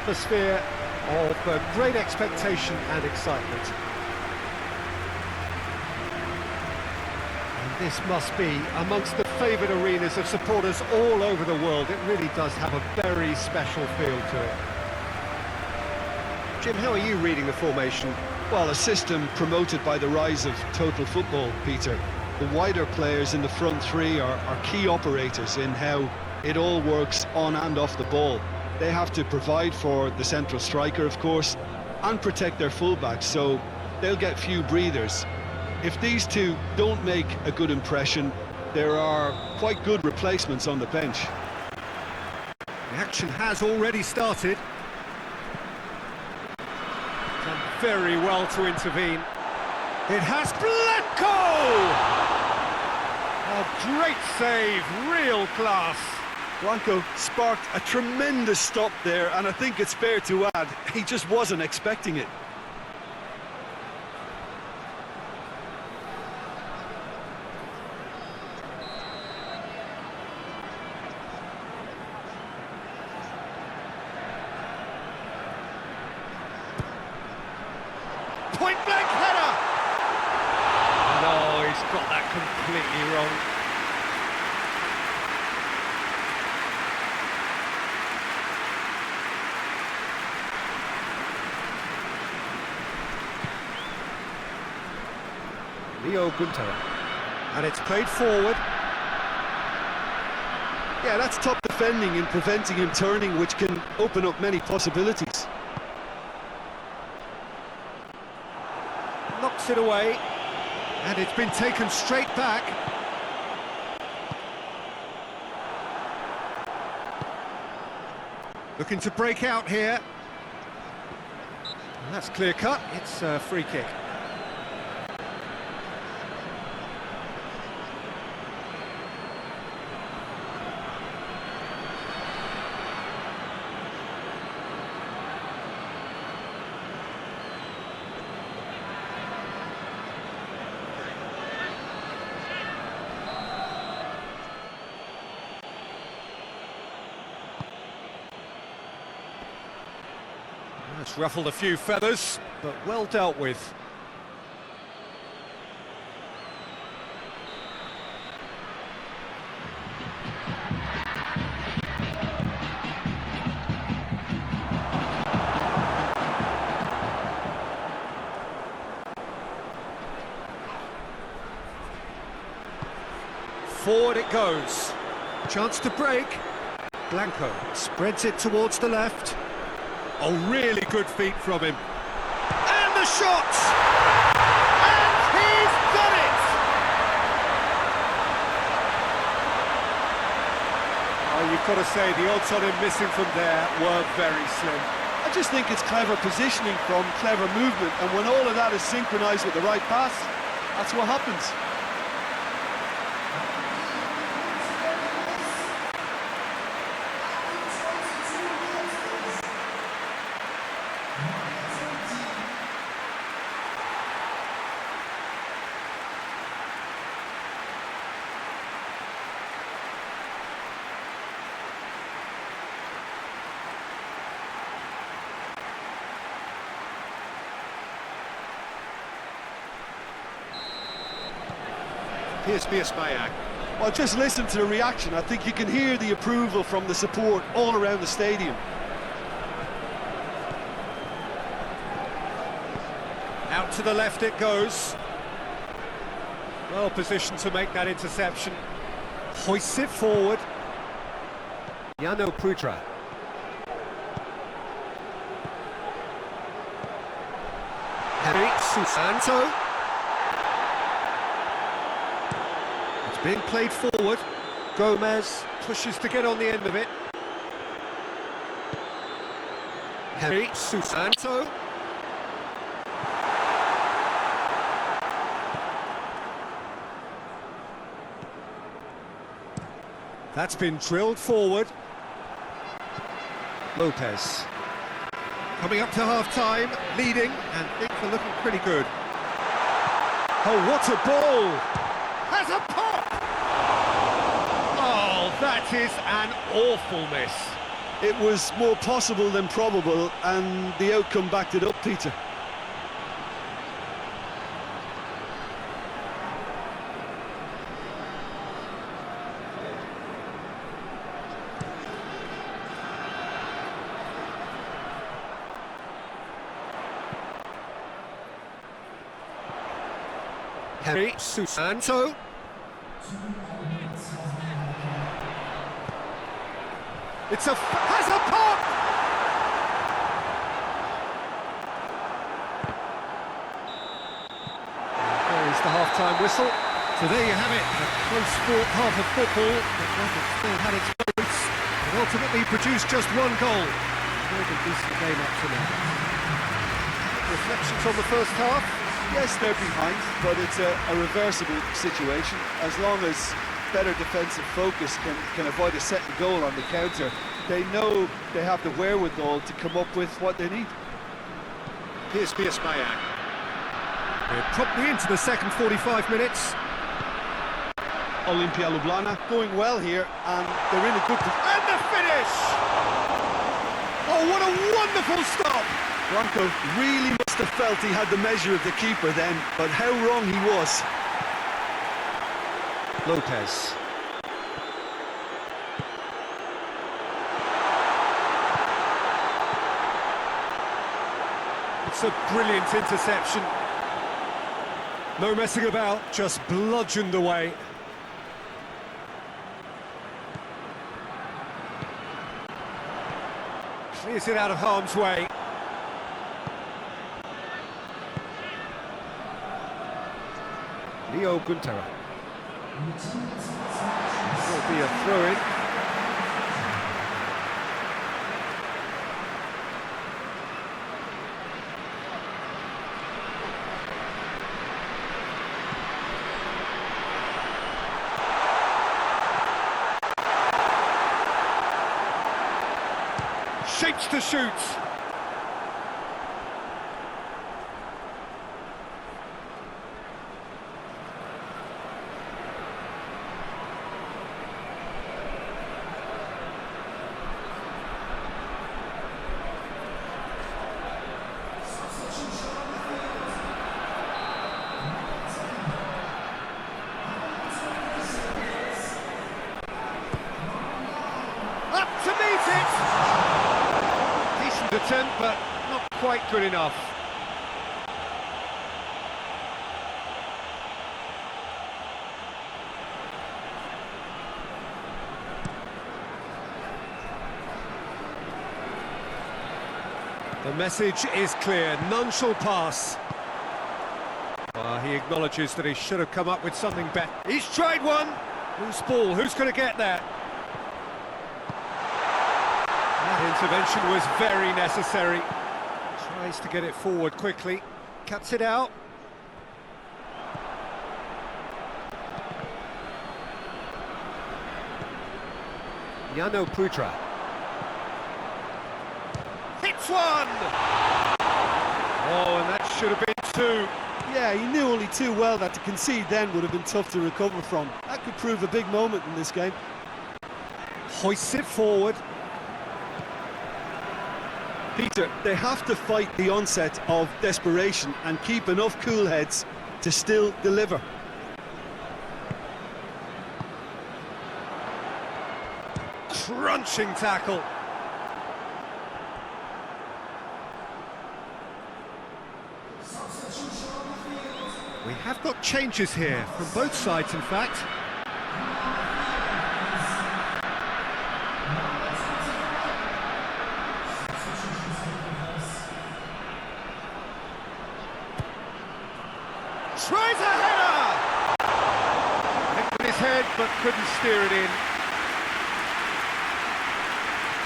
atmosphere of great expectation and excitement. And this must be amongst the favoured arenas of supporters all over the world. It really does have a very special feel to it. Jim, how are you reading the formation? Well, a system promoted by the rise of total football, Peter. The wider players in the front three are key operators in how it all works on and off the ball. They have to provide for the central striker, of course, and protect their fullbacks, so they'll get few breathers. If these two don't make a good impression, there are quite good replacements on the bench. The action has already started. Done very well to intervene. It has Blanco! A great save, real class. Blanco sparked a tremendous stop there, and I think it's fair to add, he just wasn't expecting it. Point blank header! No, he's got that completely wrong. Leo Gunter, and it's played forward. Yeah, that's top defending and preventing him turning, which can open up many possibilities. Knocks it away, and it's been taken straight back. Looking to break out here. And that's clear cut, it's a free kick. It's ruffled a few feathers, but well dealt with. Forward it goes. Chance to break. Blanco spreads it towards the left. Oh, really good feet from him. And the shot! And he's done it! Oh, you've got to say, the odds on him missing from there were very slim. I just think it's clever positioning from clever movement, and when all of that is synchronised with the right pass, that's what happens. PSBS BIAK. Well, just listen to the reaction. I think you can hear the approval from the support all around the stadium. Out to the left it goes. Well positioned to make that interception. Hoists it forward. Yano Putra. Henry Susanto. Being played forward. Gomez pushes to get on the end of it. Henry Susanto. That's been drilled forward. Lopez. Coming up to half-time, leading, and things are looking pretty good. Oh, what a ball! Has a pop! Oh, that is an awful miss. It was more possible than probable, and the outcome backed it up, Peter. Henry Susanto. Has a pop! There is the half-time whistle. So there you have it, a close-fought half of football, but one that still had its moments, and ultimately produced just one goal. A very decent game up to now. Reflections on the first half? Yes, they're behind, but it's a reversible situation. As long as better defensive focus can avoid a second goal on the counter, they know they have the wherewithal to come up with what they need. PSBS BIAK. We're promptly into the second 45 minutes. Olimpia Ljubljana going well here, and they're in a good position. And the finish! Oh, what a wonderful stop! Blanco really must have felt he had the measure of the keeper then, but how wrong he was. Lopez. It's a brilliant interception. No messing about, just bludgeoned away. Clears it out of harm's way. Leo Guntera. Will be a throw-in. Shapes to shoot. Up to meet it! Decent attempt, but not quite good enough. The message is clear, none shall pass. He acknowledges that he should have come up with something better. He's tried one! Loose ball, who's going to get that? That intervention was very necessary. Tries to get it forward quickly, cuts it out. Yano Putra. Hits one! Oh, and that should have been two. Yeah, he knew only too well that to concede then would have been tough to recover from. That could prove a big moment in this game. Hoists it forward. Peter, they have to fight the onset of desperation and keep enough cool heads to still deliver. Crunching tackle. We have got changes here, from both sides in fact. Tries a header! Hit with his head, but couldn't steer it in.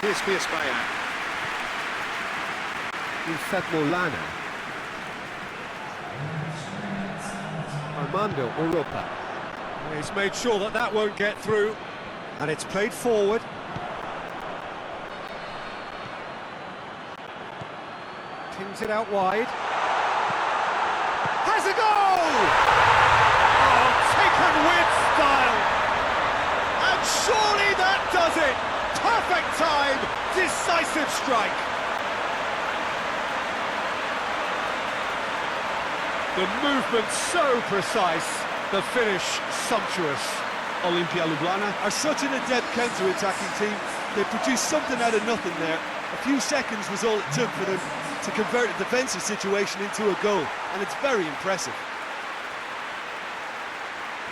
PSBS BIAK. Infat Lana. Armando Europa. He's made sure that that won't get through. And it's played forward. Pins it out wide. Has a goal! Oh, taken with style! And surely that does it! Perfect time! Decisive strike. The movement so precise, the finish sumptuous. Olimpia Ljubljana Are such an adept counter-attacking team. They produced something out of nothing there. A few seconds was all it took for them to convert a defensive situation into a goal, and it's very impressive.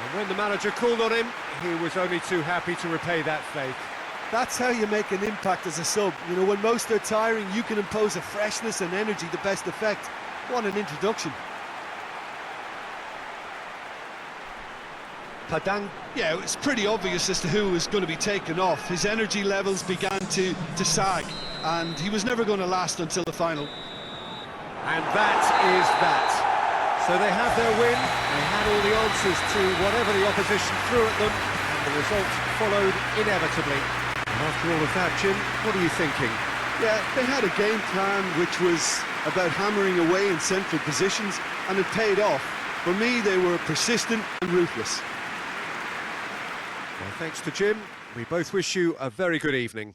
And when the manager called on him, he was only too happy to repay that faith. That's how you make an impact as a sub. You know, when most are tiring, you can impose a freshness and energy to best effect. What an introduction. Padang. Yeah, it was pretty obvious as to who was going to be taken off. His energy levels began to sag, and he was never going to last until the final. And that is that. So they have their win, they had all the answers to whatever the opposition threw at them, and the result followed inevitably. And after all of that, Jim, what are you thinking? Yeah, they had a game plan which was about hammering away in central positions, and it paid off. For me, they were persistent and ruthless. Well, thanks to Jim. We both wish you a very good evening.